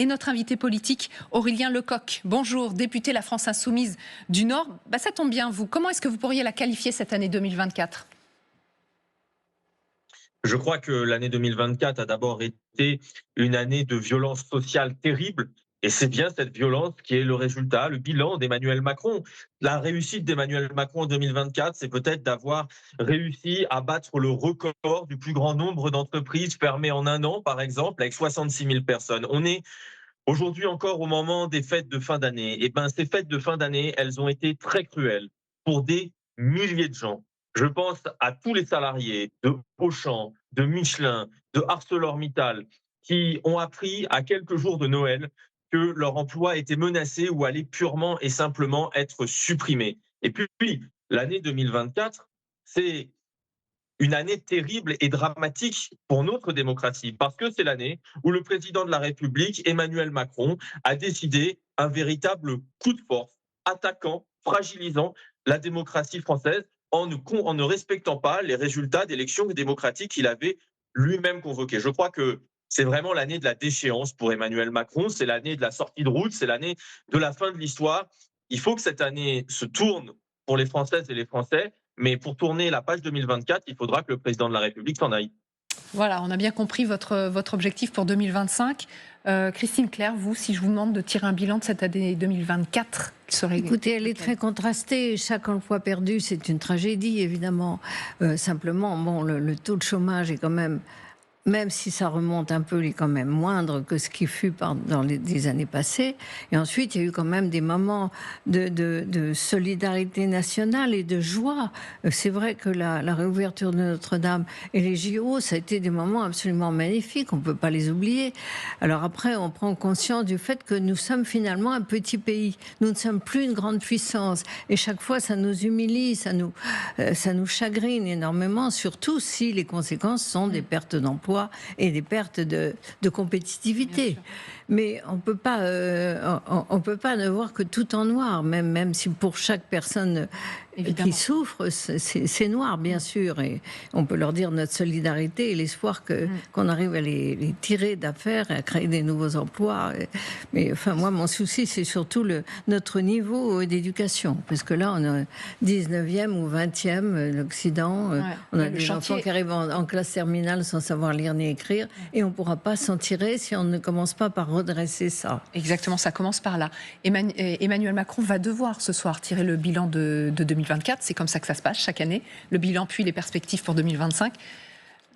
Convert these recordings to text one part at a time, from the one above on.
Et notre invité politique, Aurélien Lecoq. Bonjour, député La France Insoumise du Nord. Ça tombe bien, vous. Comment est-ce que vous pourriez la qualifier cette année 2024 ? Je crois que l'année 2024 a d'abord été une année de violence sociale terrible. Et c'est bien cette violence qui est le résultat, le bilan d'Emmanuel Macron. La réussite d'Emmanuel Macron en 2024, c'est peut-être d'avoir réussi à battre le record du plus grand nombre d'entreprises fermées en un an, par exemple, avec 66 000 personnes. On est aujourd'hui encore au moment des fêtes de fin d'année. Et ces fêtes de fin d'année, elles ont été très cruelles pour des milliers de gens. Je pense à tous les salariés de Auchan, de Michelin, de ArcelorMittal, qui ont appris à quelques jours de Noël que leur emploi était menacé ou allait purement et simplement être supprimé. Et puis, l'année 2024, c'est une année terrible et dramatique pour notre démocratie, parce que c'est l'année où le président de la République, Emmanuel Macron, a décidé un véritable coup de force, attaquant, fragilisant la démocratie française en ne respectant pas les résultats d'élections démocratiques qu'il avait lui-même convoqués. Je crois que c'est vraiment l'année de la déchéance pour Emmanuel Macron, c'est l'année de la sortie de route, c'est l'année de la fin de l'histoire. Il faut que cette année se tourne pour les Françaises et les Français, mais pour tourner la page 2024, il faudra que le président de la République s'en aille. Voilà, on a bien compris votre objectif pour 2025. Christine Claire, vous, si je vous demande de tirer un bilan de cette année 2024, qui serait... Écoutez, elle est très contrastée. Chaque emploi perdu, c'est une tragédie, évidemment. Simplement, bon, le taux de chômage est quand même si ça remonte un peu, il est quand même moindre que ce qui fut dans les années passées. Et ensuite, il y a eu quand même des moments de solidarité nationale et de joie. C'est vrai que la réouverture de Notre-Dame et les JO, ça a été des moments absolument magnifiques. On ne peut pas les oublier. Alors après, on prend conscience du fait que nous sommes finalement un petit pays. Nous ne sommes plus une grande puissance. Et chaque fois, ça nous humilie, ça nous chagrine énormément, surtout si les conséquences sont des pertes d'emploi et des pertes de compétitivité. Mais on peut pas ne voir que tout en noir, même si pour chaque personne qui souffre, c'est noir, bien sûr. Et on peut leur dire notre solidarité et l'espoir qu'on arrive à les tirer d'affaires et à créer des nouveaux emplois. Mais enfin, moi, mon souci, c'est surtout notre niveau d'éducation. Parce que là, on est 19e ou 20e, l'Occident. On a des enfants qui arrivent en classe terminale sans savoir lire ni écrire. Et on ne pourra pas s'en tirer si on ne commence pas par redresser ça. Exactement, ça commence par là. Emmanuel Macron va devoir ce soir tirer le bilan de 2024. C'est comme ça que ça se passe chaque année. Le bilan puis les perspectives pour 2025.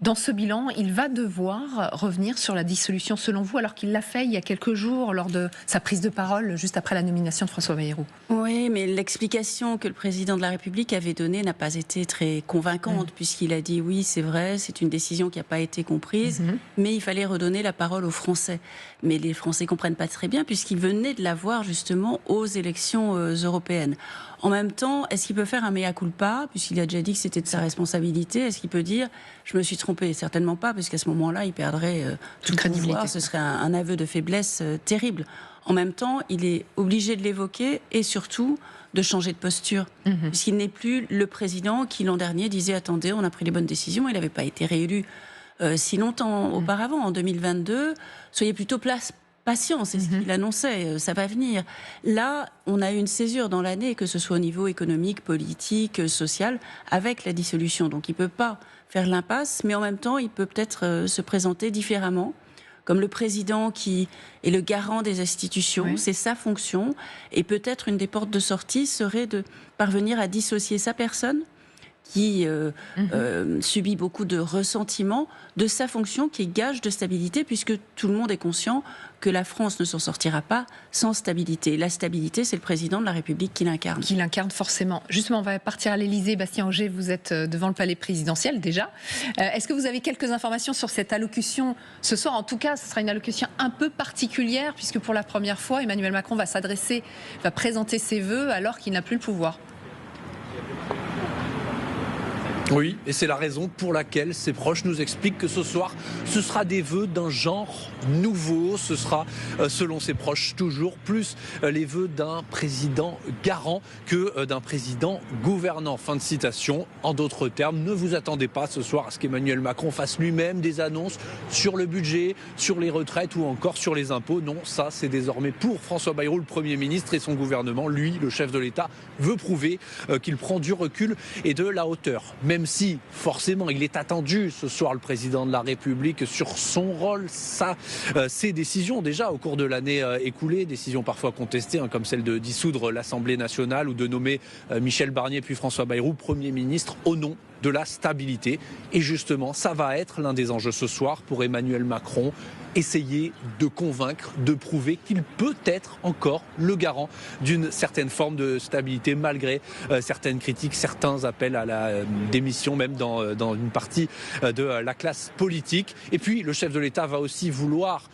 Dans ce bilan, il va devoir revenir sur la dissolution, selon vous, alors qu'il l'a fait il y a quelques jours lors de sa prise de parole juste après la nomination de François Bayrou. Oui, mais l'explication que le président de la République avait donnée n'a pas été très convaincante, puisqu'il a dit oui, c'est vrai, c'est une décision qui n'a pas été comprise, mais il fallait redonner la parole aux Français. Mais les Français ne comprennent pas très bien, puisqu'ils venaient de l'avoir justement aux élections européennes. En même temps, est-ce qu'il peut faire un mea culpa, puisqu'il a déjà dit que c'était de sa responsabilité? Est-ce qu'il peut dire « je me suis trompé » ? Certainement pas, parce qu'à ce moment-là, il perdrait toute crédibilité. Ce serait un aveu de faiblesse terrible. En même temps, il est obligé de l'évoquer et surtout de changer de posture. Puisqu'il n'est plus le président qui, l'an dernier, disait « attendez, on a pris les bonnes décisions ». Il n'avait pas été réélu si longtemps auparavant, en 2022. Soyez plutôt patience, c'est ce qu'il annonçait, ça va venir. Là, on a eu une césure dans l'année, que ce soit au niveau économique, politique, social, avec la dissolution. Donc il ne peut pas faire l'impasse, mais en même temps, il peut peut-être se présenter différemment, comme le président qui est le garant des institutions, c'est sa fonction, et peut-être une des portes de sortie serait de parvenir à dissocier sa personne, qui subit beaucoup de ressentiment, de sa fonction qui est gage de stabilité, puisque tout le monde est conscient que la France ne s'en sortira pas sans stabilité. La stabilité, c'est le président de la République qui l'incarne. Qui l'incarne forcément. Justement, on va partir à l'Élysée. Bastien Auger, vous êtes devant le palais présidentiel déjà. Est-ce que vous avez quelques informations sur cette allocution ce soir? En tout cas, ce sera une allocution un peu particulière, puisque pour la première fois, Emmanuel Macron va présenter ses vœux alors qu'il n'a plus le pouvoir. Oui, et c'est la raison pour laquelle ses proches nous expliquent que ce soir, ce sera des vœux d'un genre nouveau. Ce sera, selon ses proches, toujours plus les vœux d'un président garant que d'un président gouvernant. Fin de citation. En d'autres termes, ne vous attendez pas ce soir à ce qu'Emmanuel Macron fasse lui-même des annonces sur le budget, sur les retraites ou encore sur les impôts. Non, ça c'est désormais pour François Bayrou, le Premier ministre, et son gouvernement. Lui, le chef de l'État, veut prouver qu'il prend du recul et de la hauteur. Même si, forcément, il est attendu ce soir, le président de la République, sur son rôle, ses décisions déjà au cours de l'année écoulée, décisions parfois contestées, comme celle de dissoudre l'Assemblée nationale ou de nommer Michel Barnier puis François Bayrou Premier ministre au nom de la stabilité. Et justement, ça va être l'un des enjeux ce soir pour Emmanuel Macron. Essayer de convaincre, de prouver qu'il peut être encore le garant d'une certaine forme de stabilité malgré certaines critiques, certains appels à la démission même dans une partie de la classe politique. Et puis le chef de l'État va aussi vouloir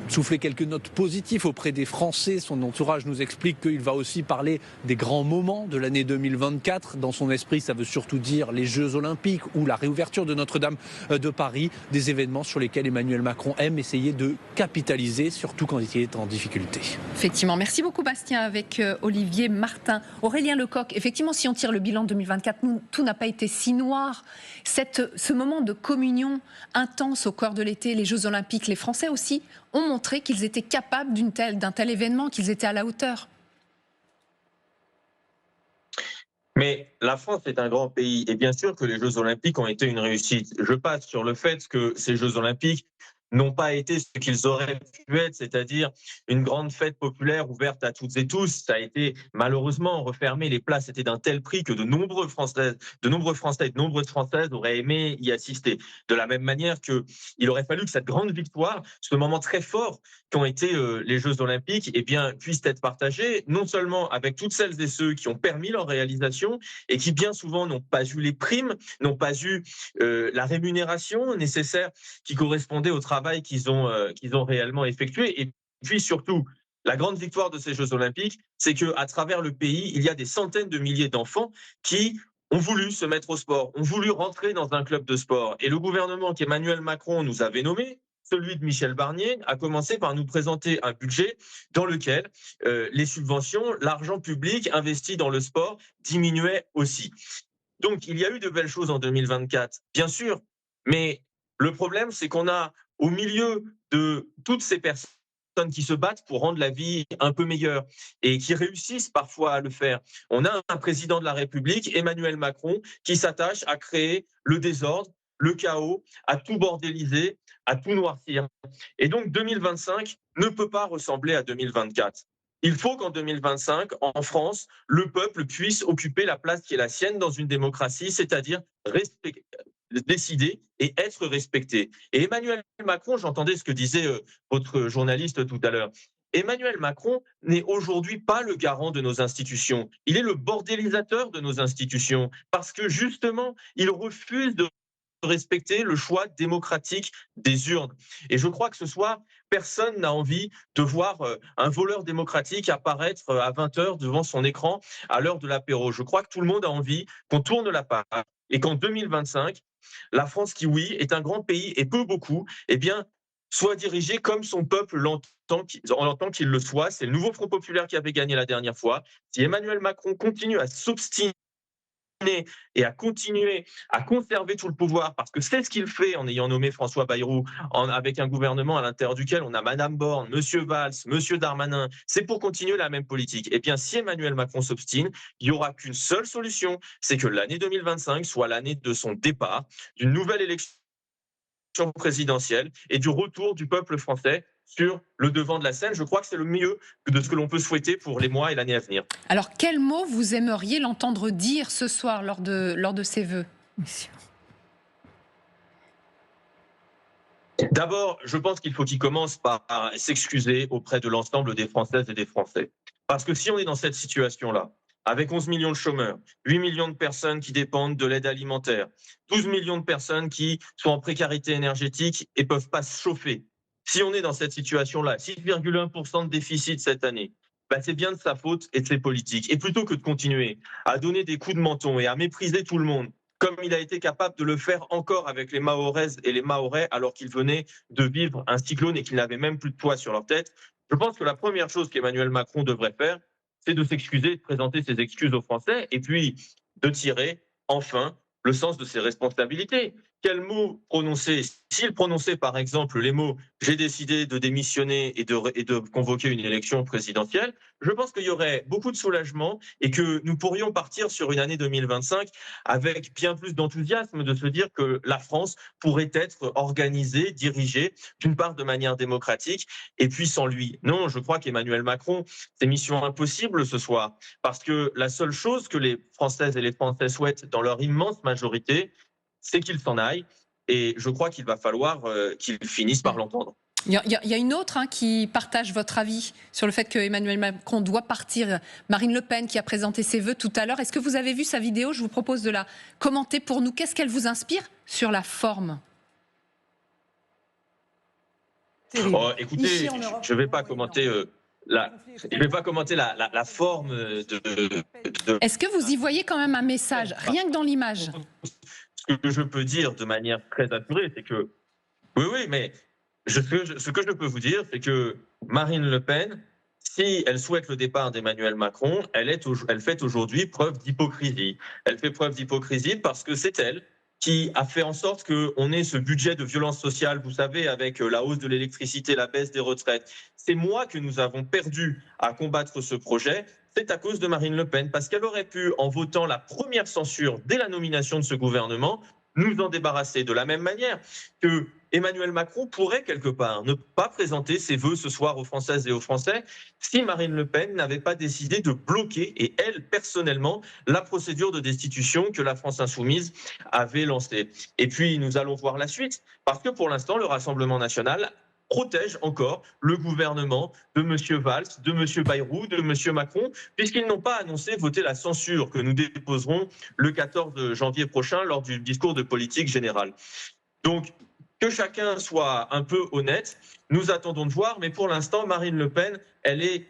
souffler quelques notes positives auprès des Français. Son entourage nous explique qu'il va aussi parler des grands moments de l'année 2024. Dans son esprit, ça veut surtout dire les Jeux Olympiques ou la réouverture de Notre-Dame de Paris, des événements sur lesquels Emmanuel Macron aime essayer de capitaliser, surtout quand il est en difficulté. Effectivement, merci beaucoup Bastien avec Olivier Martin. Aurélien Lecoq, effectivement si on tire le bilan 2024, tout n'a pas été si noir. Ce moment de communion intense au cœur de l'été, les Jeux Olympiques, les Français aussi ont montré qu'ils étaient capables d'un tel événement, qu'ils étaient à la hauteur. Mais la France est un grand pays et bien sûr que les Jeux Olympiques ont été une réussite. Je passe sur le fait que ces Jeux Olympiques n'ont pas été ce qu'ils auraient pu être, c'est-à-dire une grande fête populaire ouverte à toutes et tous. Ça a été malheureusement refermé. Les places étaient d'un tel prix que de nombreux Français et de nombreuses Françaises auraient aimé y assister. De la même manière qu'il aurait fallu que cette grande victoire, ce moment très fort qu'ont été les Jeux Olympiques, eh bien, puisse être partagé non seulement avec toutes celles et ceux qui ont permis leur réalisation et qui bien souvent n'ont pas eu les primes, n'ont pas eu la rémunération nécessaire qui correspondait au travail qu'ils ont réellement effectué. Et puis surtout, la grande victoire de ces Jeux Olympiques, c'est qu'à travers le pays, il y a des centaines de milliers d'enfants qui ont voulu se mettre au sport, ont voulu rentrer dans un club de sport. Et le gouvernement qu'Emmanuel Macron nous avait nommé, celui de Michel Barnier, a commencé par nous présenter un budget dans lequel les subventions, l'argent public investi dans le sport diminuait aussi. Donc, il y a eu de belles choses en 2024, bien sûr, mais le problème, c'est qu'on a, au milieu de toutes ces personnes qui se battent pour rendre la vie un peu meilleure et qui réussissent parfois à le faire, on a un président de la République, Emmanuel Macron, qui s'attache à créer le désordre, le chaos, à tout bordéliser, à tout noircir. Et donc 2025 ne peut pas ressembler à 2024. Il faut qu'en 2025, en France, le peuple puisse occuper la place qui est la sienne dans une démocratie, c'est-à-dire décider et être respecté. Et Emmanuel Macron, j'entendais ce que disait votre journaliste tout à l'heure, Emmanuel Macron n'est aujourd'hui pas le garant de nos institutions. Il est le bordélisateur de nos institutions parce que justement, il refuse de respecter le choix démocratique des urnes. Et je crois que ce soir, personne n'a envie de voir un voleur démocratique apparaître à 20h devant son écran à l'heure de l'apéro. Je crois que tout le monde a envie qu'on tourne la page et qu'en 2025, la France qui, oui, est un grand pays et peut beaucoup, eh bien, soit dirigée comme son peuple l'entend qu'il le soit. C'est le nouveau Front populaire qui avait gagné la dernière fois. Si Emmanuel Macron continue à s'obstiner et à continuer à conserver tout le pouvoir, parce que c'est ce qu'il fait en ayant nommé François Bayrou, avec un gouvernement à l'intérieur duquel on a Madame Borne, Monsieur Valls, Monsieur Darmanin, c'est pour continuer la même politique. Et bien, si Emmanuel Macron s'obstine, il n'y aura qu'une seule solution, c'est que l'année 2025 soit l'année de son départ, d'une nouvelle élection présidentielle et du retour du peuple français sur le devant de la scène. Je crois que c'est le mieux de ce que l'on peut souhaiter pour les mois et l'année à venir. Alors, quel mot vous aimeriez l'entendre dire ce soir lors de ses vœux? D'abord, je pense qu'il faut qu'il commence par s'excuser auprès de l'ensemble des Françaises et des Français. Parce que si on est dans cette situation-là, avec 11 millions de chômeurs, 8 millions de personnes qui dépendent de l'aide alimentaire, 12 millions de personnes qui sont en précarité énergétique et ne peuvent pas se chauffer, si on est dans cette situation-là, 6,1% de déficit cette année, c'est bien de sa faute et de ses politiques. Et plutôt que de continuer à donner des coups de menton et à mépriser tout le monde, comme il a été capable de le faire encore avec les Mahoraises et les Mahorais alors qu'ils venaient de vivre un cyclone et qu'ils n'avaient même plus de poids sur leur tête. Je pense que la première chose qu'Emmanuel Macron devrait faire, c'est de s'excuser, de présenter ses excuses aux Français et puis de tirer enfin le sens de ses responsabilités. Quels mots prononcer? S'il prononçait par exemple les mots j'ai décidé de démissionner et de convoquer une élection présidentielle, je pense qu'il y aurait beaucoup de soulagement et que nous pourrions partir sur une année 2025 avec bien plus d'enthousiasme, de se dire que la France pourrait être organisée, dirigée, d'une part de manière démocratique et puis sans lui. Non, je crois qu'Emmanuel Macron, c'est mission impossible ce soir parce que la seule chose que les Françaises et les Français souhaitent dans leur immense majorité, c'est qu'il s'en aille. Et je crois qu'il va falloir qu'il finisse par l'entendre. Il y a une autre qui partage votre avis sur le fait que Emmanuel Macron doit partir. Marine Le Pen qui a présenté ses vœux tout à l'heure. Est-ce que vous avez vu sa vidéo? Je vous propose de la commenter pour nous. Qu'est-ce qu'elle vous inspire sur la forme? Oh, écoutez, je ne vais pas commenter la forme de. Est-ce que vous y voyez quand même un message, rien que dans l'image? Ce que je peux dire de manière très assurée, c'est que oui, mais ce que je peux vous dire, c'est que Marine Le Pen, si elle souhaite le départ d'Emmanuel Macron, elle fait aujourd'hui preuve d'hypocrisie. Elle fait preuve d'hypocrisie parce que c'est elle qui a fait en sorte qu'on ait ce budget de violence sociale, vous savez, avec la hausse de l'électricité, la baisse des retraites. C'est moi que nous avons perdu à combattre ce projet. C'est à cause de Marine Le Pen, parce qu'elle aurait pu, en votant la première censure dès la nomination de ce gouvernement, nous en débarrasser. De la même manière que Emmanuel Macron pourrait quelque part ne pas présenter ses vœux ce soir aux Françaises et aux Français si Marine Le Pen n'avait pas décidé de bloquer, et elle personnellement, la procédure de destitution que la France insoumise avait lancée. Et puis nous allons voir la suite, parce que pour l'instant, le Rassemblement national protège encore le gouvernement de M. Valls, de M. Bayrou, de M. Macron, puisqu'ils n'ont pas annoncé voter la censure que nous déposerons le 14 janvier prochain lors du discours de politique générale. Donc, que chacun soit un peu honnête, nous attendons de voir, mais pour l'instant, Marine Le Pen, elle est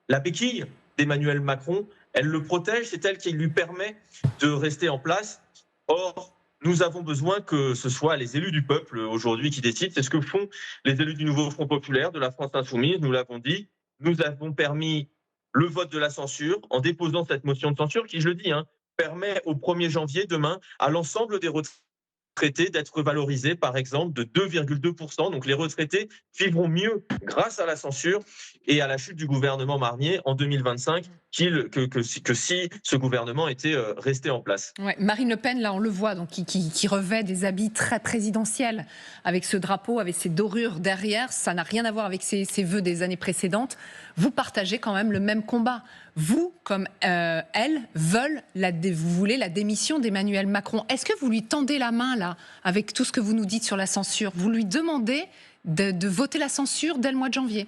la béquille d'Emmanuel Macron, elle le protège, c'est elle qui lui permet de rester en place. Or, nous avons besoin que ce soit les élus du peuple aujourd'hui qui décident. C'est ce que font les élus du nouveau Front populaire, de la France insoumise, nous l'avons dit. Nous avons permis le vote de la censure en déposant cette motion de censure qui, je le dis, permet au 1er janvier, demain, à l'ensemble des retraités d'être valorisés, par exemple, de 2,2%. Donc les retraités vivront mieux grâce à la censure et à la chute du gouvernement Marnier en 2025 que si ce gouvernement était resté en place. Ouais, Marine Le Pen, là, on le voit, donc, qui revêt des habits très présidentiels, avec ce drapeau, avec ces dorures derrière. Ça n'a rien à voir avec ses vœux des années précédentes. Vous partagez quand même le même combat. Vous, comme elle, vous voulez la démission d'Emmanuel Macron. Est-ce que vous lui tendez la main, là, avec tout ce que vous nous dites sur la censure? Vous lui demandez de voter la censure dès le mois de janvier?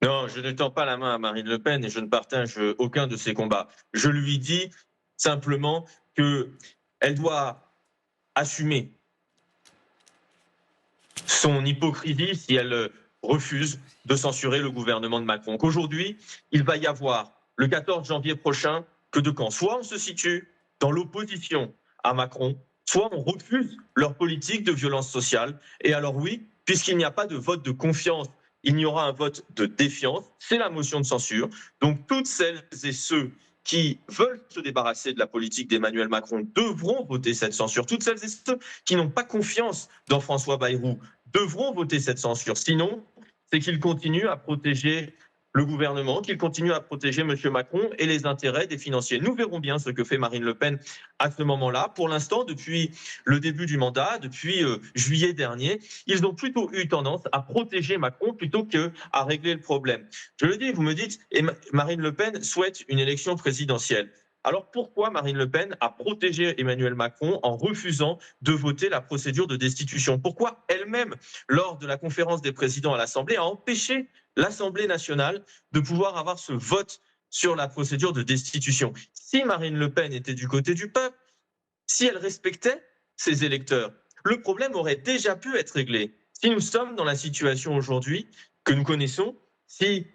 Non, je ne tends pas la main à Marine Le Pen et je ne partage aucun de ses combats. Je lui dis simplement qu'elle doit assumer son hypocrisie si elle refuse de censurer le gouvernement de Macron. Qu'aujourd'hui, il va y avoir le 14 janvier prochain que de camps. Soit on se situe dans l'opposition à Macron, soit on refuse leur politique de violence sociale. Et alors oui, puisqu'il n'y a pas de vote de confiance, il y aura un vote de défiance, c'est la motion de censure. Donc toutes celles et ceux qui veulent se débarrasser de la politique d'Emmanuel Macron devront voter cette censure. Toutes celles et ceux qui n'ont pas confiance dans François Bayrou devront voter cette censure. Sinon, c'est qu'ils continuent à protéger le gouvernement, qu'il continue à protéger M. Macron et les intérêts des financiers. Nous verrons bien ce que fait Marine Le Pen à ce moment-là. Pour l'instant, depuis le début du mandat, depuis juillet dernier, ils ont plutôt eu tendance à protéger Macron plutôt qu'à régler le problème. Je le dis, vous me dites, Marine Le Pen souhaite une élection présidentielle. Alors pourquoi Marine Le Pen a protégé Emmanuel Macron en refusant de voter la procédure de destitution? Pourquoi elle-même, lors de la conférence des présidents à l'Assemblée, a empêché l'Assemblée nationale de pouvoir avoir ce vote sur la procédure de destitution? Si Marine Le Pen était du côté du peuple, si elle respectait ses électeurs, le problème aurait déjà pu être réglé. Si nous sommes dans la situation aujourd'hui que nous connaissons, si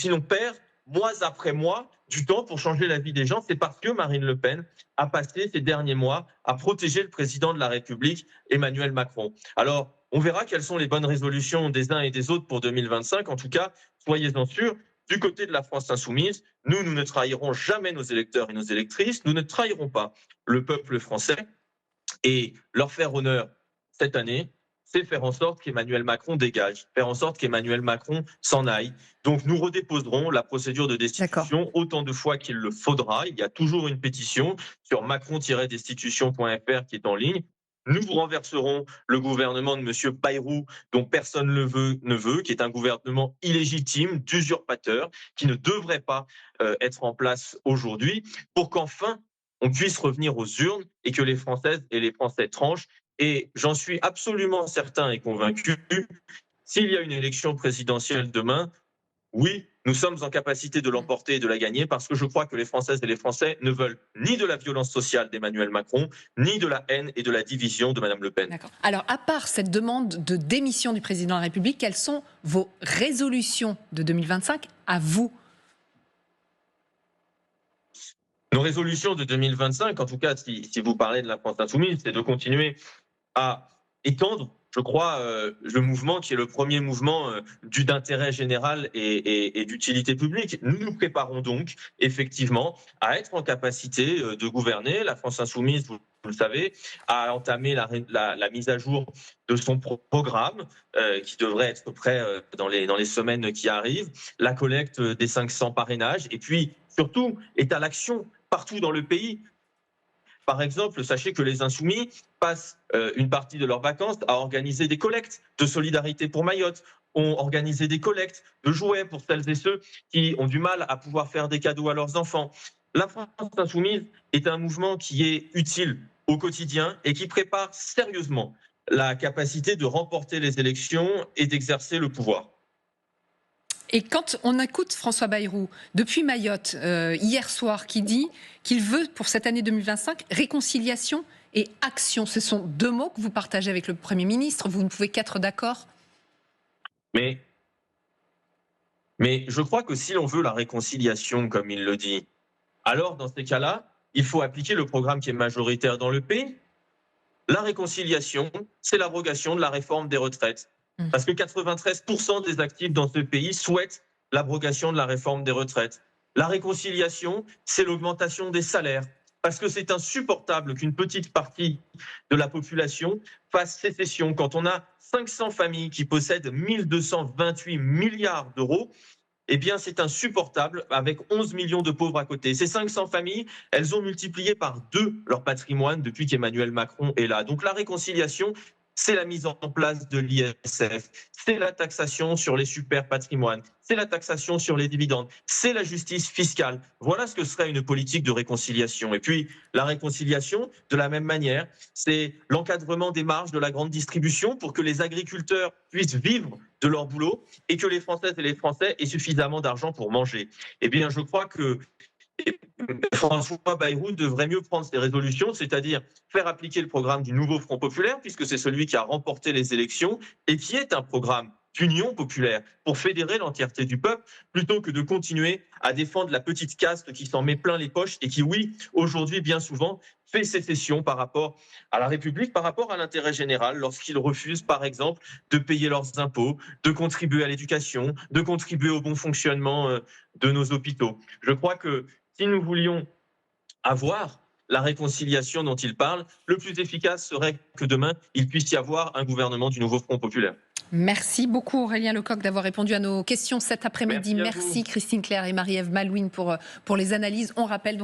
nos pères mois après mois, du temps pour changer la vie des gens. C'est parce que Marine Le Pen a passé ces derniers mois à protéger le président de la République, Emmanuel Macron. Alors, on verra quelles sont les bonnes résolutions des uns et des autres pour 2025. En tout cas, soyez-en sûrs, du côté de la France insoumise, nous ne trahirons jamais nos électeurs et nos électrices. Nous ne trahirons pas le peuple français. Et leur faire honneur cette année, c'est faire en sorte qu'Emmanuel Macron dégage, faire en sorte qu'Emmanuel Macron s'en aille. Donc nous redéposerons la procédure de destitution autant de fois qu'il le faudra. Il y a toujours une pétition sur macron-destitution.fr qui est en ligne. Nous vous renverserons le gouvernement de M. Bayrou, dont personne ne veut, qui est un gouvernement illégitime, d'usurpateur, qui ne devrait pas être en place aujourd'hui, pour qu'enfin on puisse revenir aux urnes et que les Françaises et les Français tranchent. Et j'en suis absolument certain et convaincu, s'il y a une élection présidentielle demain, oui, nous sommes en capacité de l'emporter et de la gagner parce que je crois que les Françaises et les Français ne veulent ni de la violence sociale d'Emmanuel Macron, ni de la haine et de la division de Mme Le Pen. D'accord. Alors, à part cette demande de démission du président de la République, quelles sont vos résolutions de 2025 à vous ? Nos résolutions de 2025, en tout cas, si vous parlez de la France insoumise, c'est de continuer à étendre, je crois, le mouvement qui est le premier mouvement d'intérêt général et d'utilité publique. Nous nous préparons donc, effectivement, à être en capacité de gouverner. La France insoumise, vous le savez, a entamé la mise à jour de son programme, qui devrait être prêt dans les semaines qui arrivent, la collecte des 500 parrainages, et puis, surtout, est à l'action partout dans le pays. Par exemple, sachez que les Insoumis passent une partie de leurs vacances à organiser des collectes de solidarité pour Mayotte, ont organisé des collectes de jouets pour celles et ceux qui ont du mal à pouvoir faire des cadeaux à leurs enfants. La France Insoumise est un mouvement qui est utile au quotidien et qui prépare sérieusement la capacité de remporter les élections et d'exercer le pouvoir. Et quand on écoute François Bayrou, depuis Mayotte, hier soir, qui dit qu'il veut, pour cette année 2025, réconciliation et action. Ce sont deux mots que vous partagez avec le Premier ministre. Vous ne pouvez qu'être d'accord ? Mais je crois que si l'on veut la réconciliation, comme il le dit, alors dans ces cas-là, il faut appliquer le programme qui est majoritaire dans le pays. La réconciliation, c'est l'abrogation de la réforme des retraites. Parce que 93% des actifs dans ce pays souhaitent l'abrogation de la réforme des retraites. La réconciliation, c'est l'augmentation des salaires. Parce que c'est insupportable qu'une petite partie de la population fasse sécession. Quand on a 500 familles qui possèdent 1228 milliards d'euros, eh bien c'est insupportable avec 11 millions de pauvres à côté. Ces 500 familles, elles ont multiplié par 2 leur patrimoine depuis qu'Emmanuel Macron est là. Donc la réconciliation, c'est la mise en place de l'ISF, c'est la taxation sur les super patrimoines, c'est la taxation sur les dividendes, c'est la justice fiscale. Voilà ce que serait une politique de réconciliation. Et puis, la réconciliation, de la même manière, c'est l'encadrement des marges de la grande distribution pour que les agriculteurs puissent vivre de leur boulot et que les Françaises et les Français aient suffisamment d'argent pour manger. Eh bien, je crois que François Bayrou devrait mieux prendre ses résolutions, c'est-à-dire faire appliquer le programme du nouveau Front populaire, puisque c'est celui qui a remporté les élections et qui est un programme d'union populaire pour fédérer l'entièreté du peuple, plutôt que de continuer à défendre la petite caste qui s'en met plein les poches et qui, oui, aujourd'hui, bien souvent, fait sécession par rapport à la République, par rapport à l'intérêt général, lorsqu'ils refusent, par exemple, de payer leurs impôts, de contribuer à l'éducation, de contribuer au bon fonctionnement de nos hôpitaux. Je crois que si nous voulions avoir la réconciliation dont il parle, le plus efficace serait que demain, il puisse y avoir un gouvernement du nouveau Front populaire. Merci beaucoup Aurélien Lecoq d'avoir répondu à nos questions cet après-midi. Merci Christine Claire et Marie-Ève Malouine pour les analyses. On rappelle donc